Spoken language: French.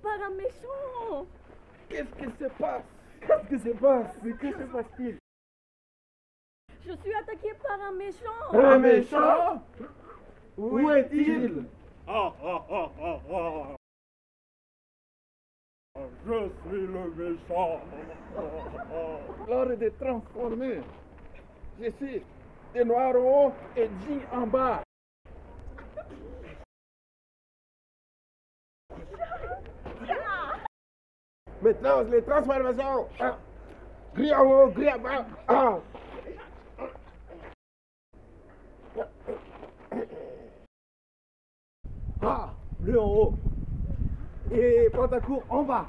par un méchant. Qu'est-ce qui se passe? Qu'est-ce qui se passe? Mais que se passe-t-il? Je suis attaqué par un méchant. Un méchant? Où est-il? Je suis le méchant. L'heure de transformer. Je suis de noir en haut et jean en bas. Maintenant, les transformations. Gris en haut, gris en bas. Bleu en haut. Et pantacourt en bas.